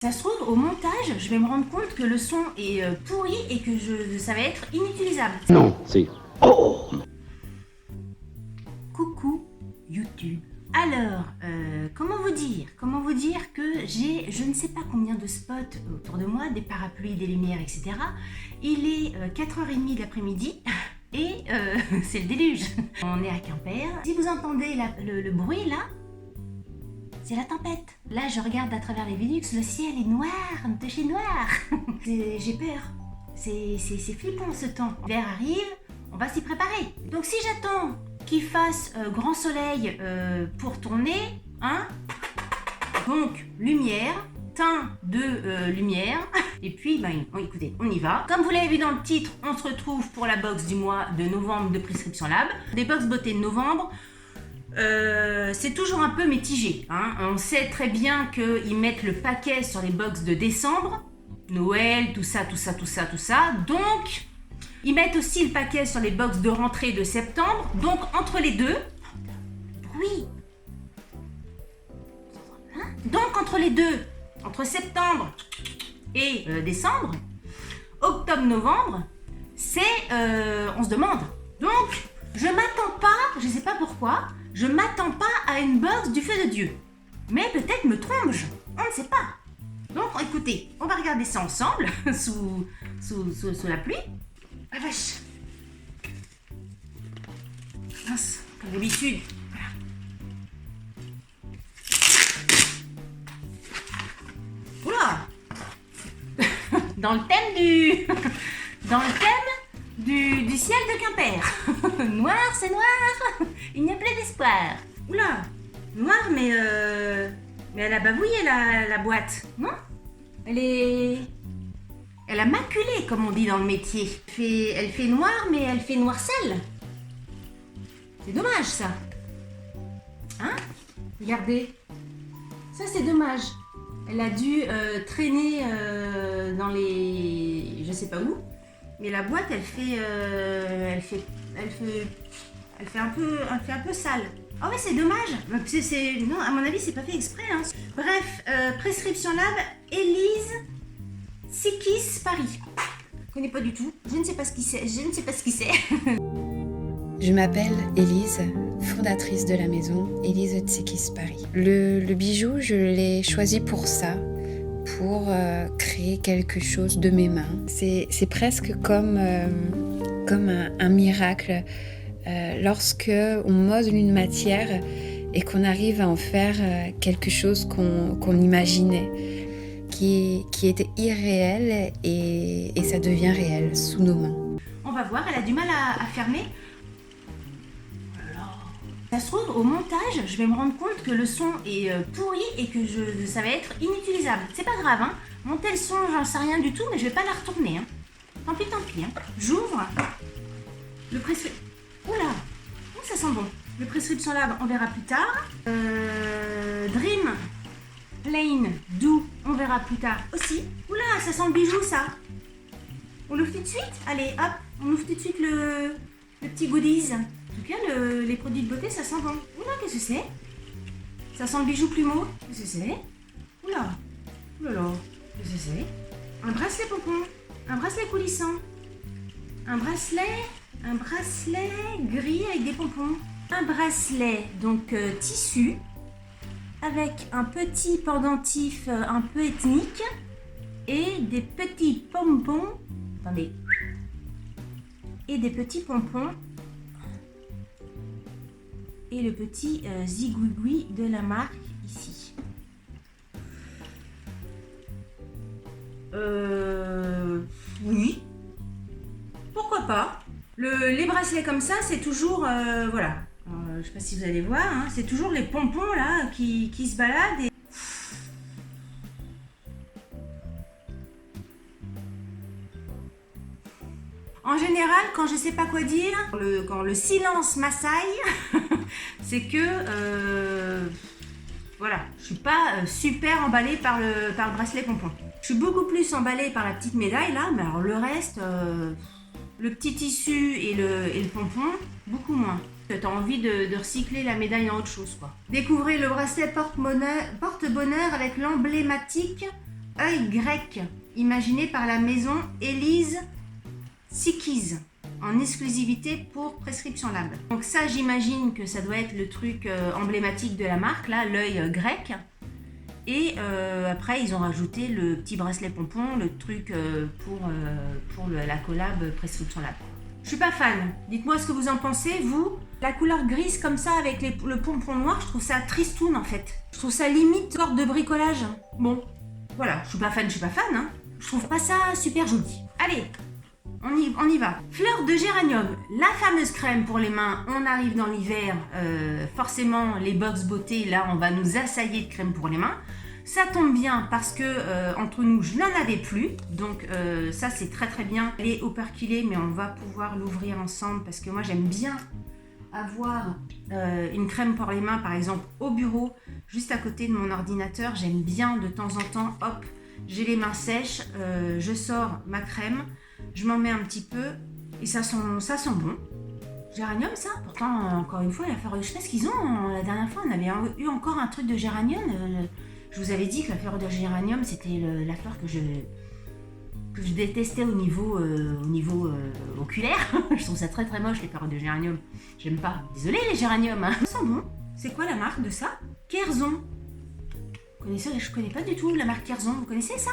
Ça se trouve, au montage, je vais me rendre compte que le son est pourri et que ça va être inutilisable. Non, c'est... Oh! Coucou YouTube. Alors, comment vous dire que j'ai je ne sais pas combien de spots autour de moi, des parapluies, des lumières, etc. Il est 4h30 de l'après-midi et c'est le déluge. On est à Quimper. Si vous entendez le bruit là, c'est la tempête. Là, je regarde à travers les Velux, le ciel est noir, de chez noir. J'ai peur. C'est flippant ce temps. L'hiver arrive, on va s'y préparer. Donc si j'attends qu'il fasse grand soleil pour tourner, hein, donc lumière, teint de lumière, et puis écoutez, on y va. Comme vous l'avez vu dans le titre, on se retrouve pour la box du mois de novembre de Prescription Lab. Des box beauté de novembre. C'est toujours un peu mitigé, hein. On sait très bien qu'ils mettent le paquet sur les box de décembre, Noël, tout ça. Donc, ils mettent aussi le paquet sur les box de rentrée de septembre. Donc, entre les deux, bruit. Hein? Donc, entre les deux, entre septembre et décembre, octobre-novembre, c'est, on se demande. Donc, je m'attends pas, je sais pas pourquoi, je m'attends pas à une box du feu de Dieu. Mais peut-être me trompe-je, on ne sait pas. Donc écoutez, on va regarder ça ensemble, sous la pluie. Ah vache. Mince, comme d'habitude. Voilà. Oula. Dans le thème du ciel de Quimper. Noir, c'est noir. Il n'y a plus d'espoir. Oula. Noir, mais elle a bavouillé la boîte, non? Elle a maculé, comme on dit dans le métier. Elle fait noir, mais elle fait noircelle. C'est dommage, ça. Hein? Regardez. Ça, c'est dommage. Elle a dû traîner dans les... je sais pas où. Mais la boîte, elle fait un peu sale. Oh mais c'est dommage. Non, à mon avis, c'est pas fait exprès. Hein. Bref, Prescription Lab, Élise Tsikis Paris. Je connais pas du tout. Je ne sais pas ce qui c'est. Je m'appelle Élise, fondatrice de la maison Élise Tsikis Paris. Le bijou, je l'ai choisi pour ça, pour créer quelque chose de mes mains. C'est presque comme un miracle lorsque on modèle une matière et qu'on arrive à en faire quelque chose qu'on imaginait, qui était irréel et ça devient réel sous nos mains. On va voir, elle a du mal à fermer. Ça se trouve, au montage, je vais me rendre compte que le son est pourri et que ça va être inutilisable. C'est pas grave, hein. Monter le son, j'en sais rien du tout, mais je vais pas la retourner. Hein. Tant pis. Hein. J'ouvre le prescription. Oula, oh, ça sent bon. Le Prescription Lab, on verra plus tard. Dream Plain doux, on verra plus tard aussi. Oula, ça sent le bijou, ça. On l'ouvre tout de suite? Allez, hop, on ouvre tout de suite le petit goodies. En tout cas, les produits de beauté, ça sent bon. Oula, qu'est-ce que c'est? Ça sent le bijou plumeau. Qu'est-ce que c'est? Oula, qu'est-ce que c'est? Un bracelet pompon, un bracelet coulissant, un bracelet gris avec des pompons. Un bracelet, donc tissu, avec un petit pendentif un peu ethnique et des petits pompons. Attendez. Et des petits pompons. Et le petit zigouigoui de la marque ici. Oui. Pourquoi pas? Les bracelets comme ça, c'est toujours... voilà. Je sais pas si vous allez voir, hein, c'est toujours les pompons là qui se baladent. Et... En général, quand je sais pas quoi dire, quand le silence m'assaille, c'est que... voilà, je suis pas super emballée par le bracelet pompon. Je suis beaucoup plus emballée par la petite médaille là, mais alors le reste, le petit tissu et le pompon, beaucoup moins. T'as envie de recycler la médaille en autre chose, quoi. Découvrez le bracelet porte-bonheur avec l'emblématique œil grec, imaginé par la maison Elise Tsikis, en exclusivité pour Prescription Lab. Donc ça, j'imagine que ça doit être le truc emblématique de la marque, là, l'œil grec. Et après, ils ont rajouté le petit bracelet pompon, le truc pour la collab Prescription Lab. Je suis pas fan. Dites-moi ce que vous en pensez, vous. La couleur grise comme ça avec le pompon noir, je trouve ça tristoun en fait. Je trouve ça limite sorte de bricolage. Bon, voilà, je suis pas fan, hein. Je trouve pas ça super joli. Allez, on y va. Fleur de géranium, la fameuse crème pour les mains. On arrive dans l'hiver, forcément les box beauté, là on va nous assailler de crème pour les mains. Ça tombe bien parce que entre nous je n'en avais plus, donc ça c'est très très bien. Elle est operculée mais on va pouvoir l'ouvrir ensemble parce que moi j'aime bien avoir une crème pour les mains par exemple au bureau, juste à côté de mon ordinateur. J'aime bien de temps en temps, hop, j'ai les mains sèches, je sors ma crème, je m'en mets un petit peu et ça sent bon. Géranium ça, pourtant encore une fois la fleur, je sais pas ce qu'ils ont, la dernière fois on avait eu encore un truc de géranium. Je vous avais dit que la fleur de géranium c'était la fleur que je détestais au niveau oculaire. Je trouve ça très très moche les fleurs de géranium. J'aime pas. Désolée les géraniums. Hein. Ça sent bon. C'est quoi la marque de ça? Kerzon. Vous connaissez? Je connais pas du tout la marque Kerzon. Vous connaissez ça?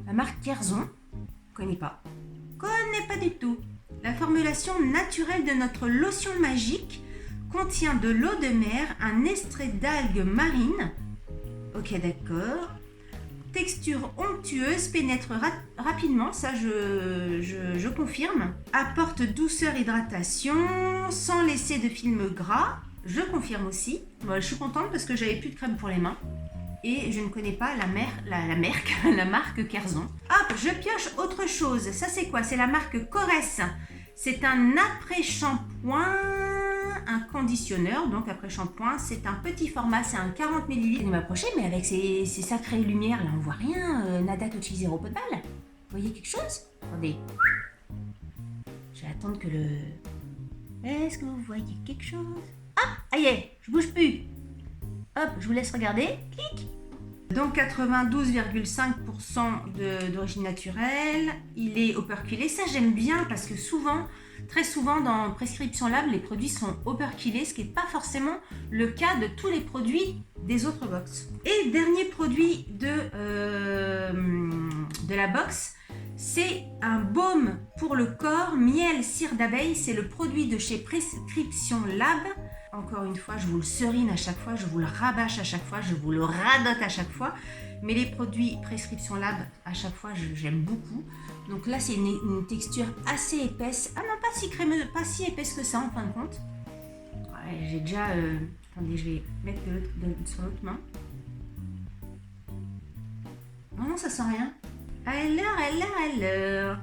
La marque Kerzon. Connais pas. Connais pas du tout. La formulation naturelle de notre lotion magique contient de l'eau de mer, un extrait d'algues marines. Ok, d'accord. Texture onctueuse, pénètre rapidement, ça je confirme. Apporte douceur, hydratation, sans laisser de film gras, je confirme aussi. Bon, je suis contente parce que j'avais plus de crème pour les mains. Et je ne connais pas la marque Kerzon. Hop, je pioche autre chose. Ça c'est quoi? C'est la marque Corès. C'est un après-shampoing, un conditionneur, donc après-shampoing. C'est un petit format, c'est un 40 ml. Vous m'approchez, mais avec ces sacrées lumières là, on voit rien. Nada Tochi Zero Potball. Vous voyez quelque chose? Attendez. Je vais attendre que le... Est-ce que vous voyez quelque chose? Ah, aïe, je bouge plus. Hop, je vous laisse regarder. Clic. Donc 92,5% d'origine naturelle. Il est operculé. Ça j'aime bien parce que très souvent dans Prescription Lab, les produits sont operculés, ce qui n'est pas forcément le cas de tous les produits des autres box. Et dernier produit de la box, c'est un baume pour le corps, miel, cire d'abeille. C'est le produit de chez Prescription Lab. Encore une fois, je vous le serine à chaque fois, je vous le rabâche à chaque fois, je vous le radote à chaque fois. Mais les produits Prescription Lab, à chaque fois, j'aime beaucoup. Donc là, c'est une texture assez épaisse. Ah non, pas si crémeuse, pas si épaisse que ça en fin de compte. Ouais, j'ai déjà... Attendez, je vais mettre sur l'autre main. Non, ça sent rien. Alors.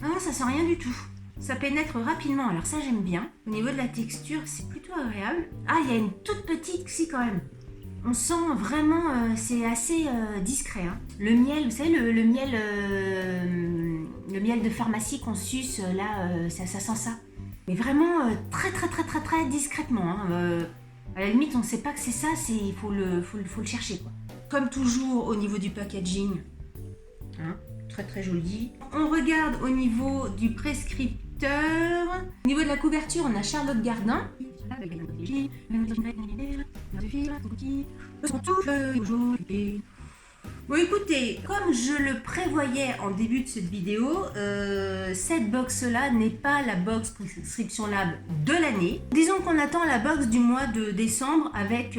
Non, ça sent rien du tout. Ça pénètre rapidement, alors ça j'aime bien. Au niveau de la texture, c'est plutôt agréable. Ah, il y a une toute petite, si quand même. On sent vraiment, c'est assez discret. Hein. Le miel, vous savez, le miel de pharmacie qu'on suce, là, ça sent ça. Mais vraiment très discrètement. Hein. À la limite, on ne sait pas que c'est ça, il faut le chercher. Quoi. Comme toujours, au niveau du packaging, hein, très joli. On regarde au niveau du prescripteur. Au niveau de la couverture, on a Charlotte Gardin. Bon écoutez, comme je le prévoyais en début de cette vidéo, cette box-là n'est pas la box Prescription Lab de l'année. Disons qu'on attend la box du mois de décembre avec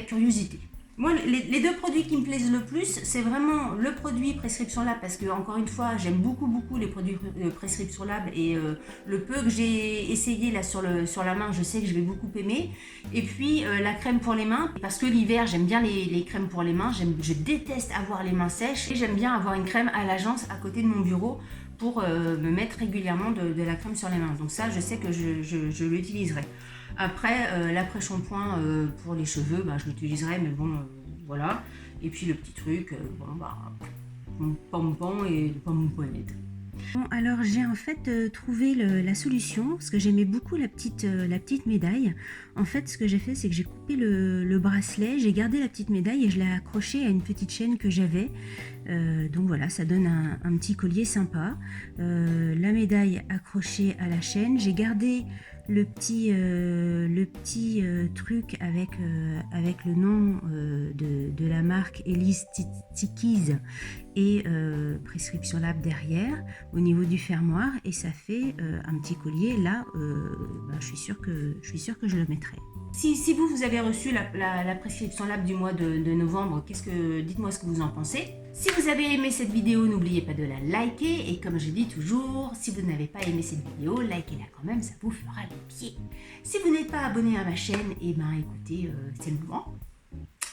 curiosité. Moi, les deux produits qui me plaisent le plus, c'est vraiment le produit Prescription Lab parce que, encore une fois, j'aime beaucoup les produits Prescription Lab et le peu que j'ai essayé là sur la main, je sais que je vais beaucoup aimer. Et puis, la crème pour les mains, parce que l'hiver, j'aime bien les crèmes pour les mains, je déteste avoir les mains sèches et j'aime bien avoir une crème à l'agence à côté de mon bureau pour me mettre régulièrement de la crème sur les mains. Donc ça, je sais que je l'utiliserai. Après, l'après-shampoing pour les cheveux, je l'utiliserai, mais bon, voilà. Et puis le petit truc, pompon et pomponnette. Bon, alors j'ai en fait trouvé la solution, parce que j'aimais beaucoup la petite médaille. En fait, ce que j'ai fait, c'est que j'ai coupé coupé le bracelet, j'ai gardé la petite médaille et je l'ai accrochée à une petite chaîne que j'avais. Donc voilà, ça donne un petit collier sympa. La médaille accrochée à la chaîne. J'ai gardé le petit truc avec le nom de la marque Elise Tzikiz et Prescription Lab derrière au niveau du fermoir, et ça fait un petit collier. Là, je suis sûre que je le mettrai. Si vous avez reçu la Prescription Lab du mois de novembre, dites-moi ce que vous en pensez. Si vous avez aimé cette vidéo, n'oubliez pas de la liker, et comme je dis toujours, si vous n'avez pas aimé cette vidéo, likez-la quand même, ça vous fera les pieds. Si vous n'êtes pas abonné à ma chaîne, écoutez, c'est le moment.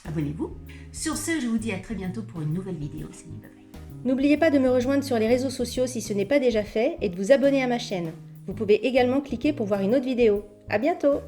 Abonnez-vous. Sur ce, je vous dis à très bientôt pour une nouvelle vidéo. Salut, bye bye. N'oubliez pas de me rejoindre sur les réseaux sociaux si ce n'est pas déjà fait et de vous abonner à ma chaîne. Vous pouvez également cliquer pour voir une autre vidéo. À bientôt!